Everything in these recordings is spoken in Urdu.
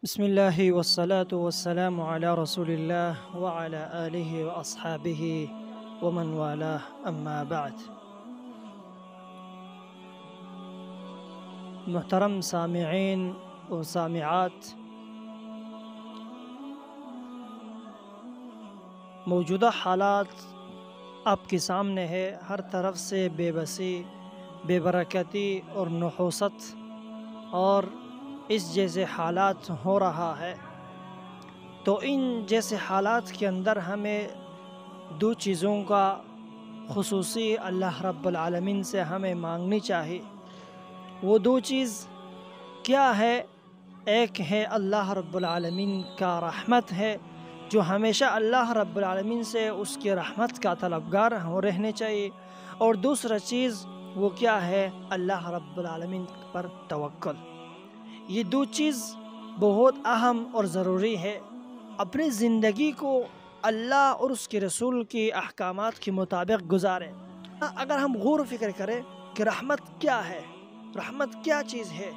بسم الله والصلاة والسلام على رسول الله وعلى آله وأصحابه ومن والاه أما بعد. محترم سامعین و سامعات، موجودہ حالات آپ کے سامنے ہے. ہر طرف سے بے بسی، بے برکتی اور نحوست اور اس جیسے حالات ہو رہا ہے. تو ان جیسے حالات کے اندر ہمیں دو چیزوں کا خصوصی اللہ رب العالمین سے ہمیں مانگنی چاہیے. وہ دو چیز کیا ہے؟ ایک ہے اللہ رب العالمین کا رحمت ہے، جو ہمیشہ اللہ رب العالمین سے اس کی رحمت کا طلبگار رہنے چاہیے. اور دوسرا چیز وہ کیا ہے؟ اللہ رب العالمین پر توکل. یہ دو چیز بہت اہم اور ضروری ہے. اپنی زندگی کو اللہ اور اس کے رسول کے احکامات کے مطابق گزاریں. اگر ہم غور و فکر کریں کہ رحمت کیا ہے، رحمت کیا چیز ہے،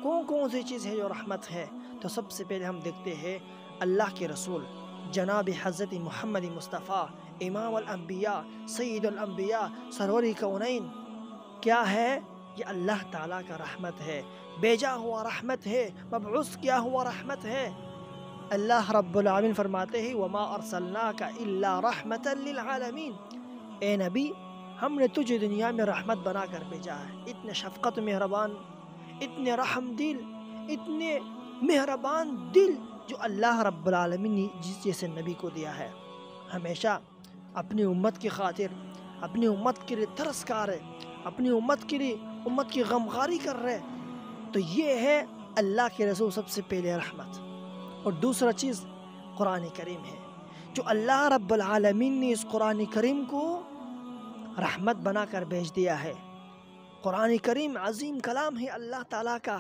کون کون سی چیز ہے جو رحمت ہے، تو سب سے پہلے ہم دیکھتے ہیں اللہ کے رسول جناب حضرت محمد مصطفیٰ امام الانبیاء سید الانبیاء سرور کونین. کیا ہے؟ یہ اللہ تعالیٰ کا رحمت ہے، بھیجا ہوا رحمت ہے، مبعوث کیا ہوا رحمت ہے. اللہ رب العالمین فرماتے ہیں وَمَا أَرْسَلْنَاكَ إِلَّا رَحْمَةً لِلْعَالَمِينَ. اے نبی، ہم نے تجھے دنیا میں رحمت بنا کر بھیجا ہے. اتنے شفقت مہربان، اتنے رحم دل، اتنے مہربان دل جو اللہ رب العالمین نے جس جیسے نبی کو دیا ہے. ہمیشہ اپنی امت کی خاطر، اپنی امت کے لیے ترس کھا رہے، اپنی امت کے لیے امت کی غمخواری کر رہے. تو یہ ہے اللہ کے رسول سب سے پہلے رحمت. اور دوسرا چیز قرآن کریم ہے، جو اللہ رب العالمین نے اس قرآن کریم کو رحمت بنا کر بھیج دیا ہے. قرآن کریم عظیم کلام ہے اللہ تعالیٰ کا.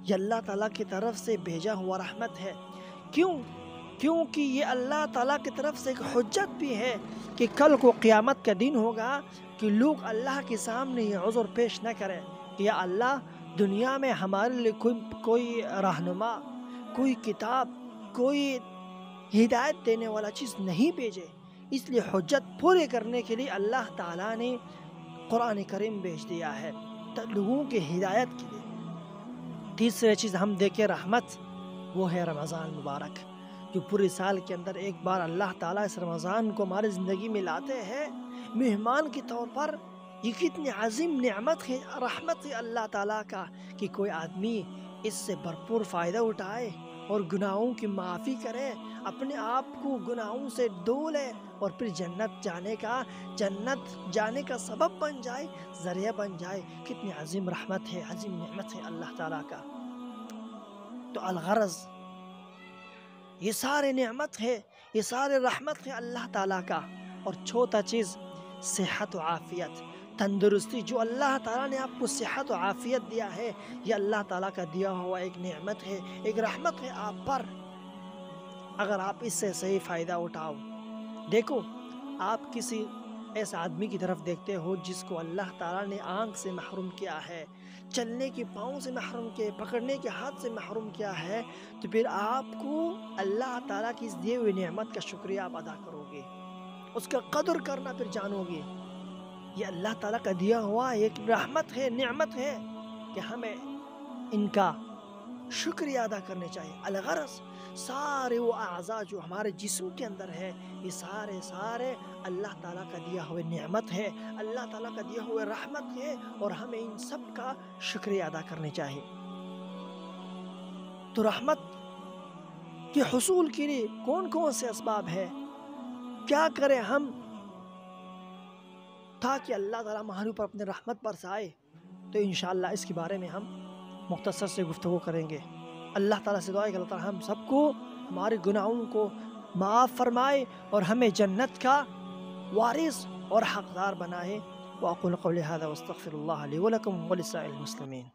یہ اللہ تعالیٰ کی طرف سے بھیجا ہوا رحمت ہے. کیونکہ یہ اللہ تعالیٰ کی طرف سے ایک حجت بھی ہے کہ کل کو قیامت کا دن ہوگا کہ لوگ اللہ کے سامنے یہ عذر پیش نہ کریں کہ یا اللہ، دنیا میں ہمارے لیے کوئی رہنما، کوئی کتاب، کوئی ہدایت دینے والا چیز نہیں بھیجے. اس لیے حجت پورے کرنے کے لیے اللہ تعالیٰ نے قرآن کریم بھیج دیا ہے لوگوں کی ہدایت کے لیے. تیسری چیز ہم دیکھیں رحمت، وہ ہے رمضان مبارک، جو پورے سال کے اندر ایک بار اللہ تعالیٰ اس رمضان کو ہماری زندگی میں لاتے ہیں مہمان کے طور پر. یہ کتنی عظیم نعمت ہے، رحمت ہے اللہ تعالیٰ کا کہ کوئی آدمی اس سے بھرپور فائدہ اٹھائے اور گناہوں کی معافی کرے، اپنے آپ کو گناہوں سے دھو لے اور پھر جنت جانے کا سبب بن جائے، ذریعہ بن جائے. کتنی عظیم رحمت ہے، عظیم نعمت ہے اللہ تعالیٰ کا. تو الغرض یہ سارے نعمت ہے، یہ سارے رحمت ہے اللہ تعالیٰ کا. اور چوتھا چیز صحت و عافیت، تندرستی. جو اللہ تعالیٰ نے آپ کو صحت و عافیت دیا ہے، یہ اللہ تعالیٰ کا دیا ہوا ایک نعمت ہے، ایک رحمت ہے آپ پر. اگر آپ اس سے صحیح فائدہ اٹھاؤ. دیکھو، آپ کسی ایسے آدمی کی طرف دیکھتے ہو جس کو اللہ تعالیٰ نے آنکھ سے محروم کیا ہے، چلنے کے پاؤں سے محروم کیا ہے، پکڑنے کے ہاتھ سے محروم کیا ہے، تو پھر آپ کو اللہ تعالیٰ کی اس دیے ہوئی نعمت کا شکریہ آپ ادا کرو گے، اس کا قدر کرنا پھر جانو گے. یہ اللہ تعالیٰ کا دیا ہوا ایک رحمت ہے، نعمت ہے کہ ہمیں ان کا شکریہ ادا کرنے چاہیے. الغرض سارے وہ اعضاء جو ہمارے جسم کے اندر ہے، یہ سارے اللہ تعالیٰ کا دیا ہوئے نعمت ہے، اللہ تعالیٰ کا دیا ہوئے رحمت ہے، اور ہمیں ان سب کا شکریہ ادا کرنے چاہیے. تو رحمت کے حصول کے لیے کون کون سے اسباب ہے، کیا کریں ہم تاکہ اللہ تعالیٰ ہمارے اوپر اپنے رحمت برسائے؟ تو انشاءاللہ اس کے بارے میں ہم مختصر سے گفتگو کریں گے. اللہ تعالیٰ سے دعا ہے کہ اللہ تعالیٰ ہم سب کو ہمارے گناہوں کو معاف فرمائے اور ہمیں جنت کا وارث اور حقدار بنائے. وأقول قولي هذا واستغفر الله لي ولكم ولسائر المسلمين.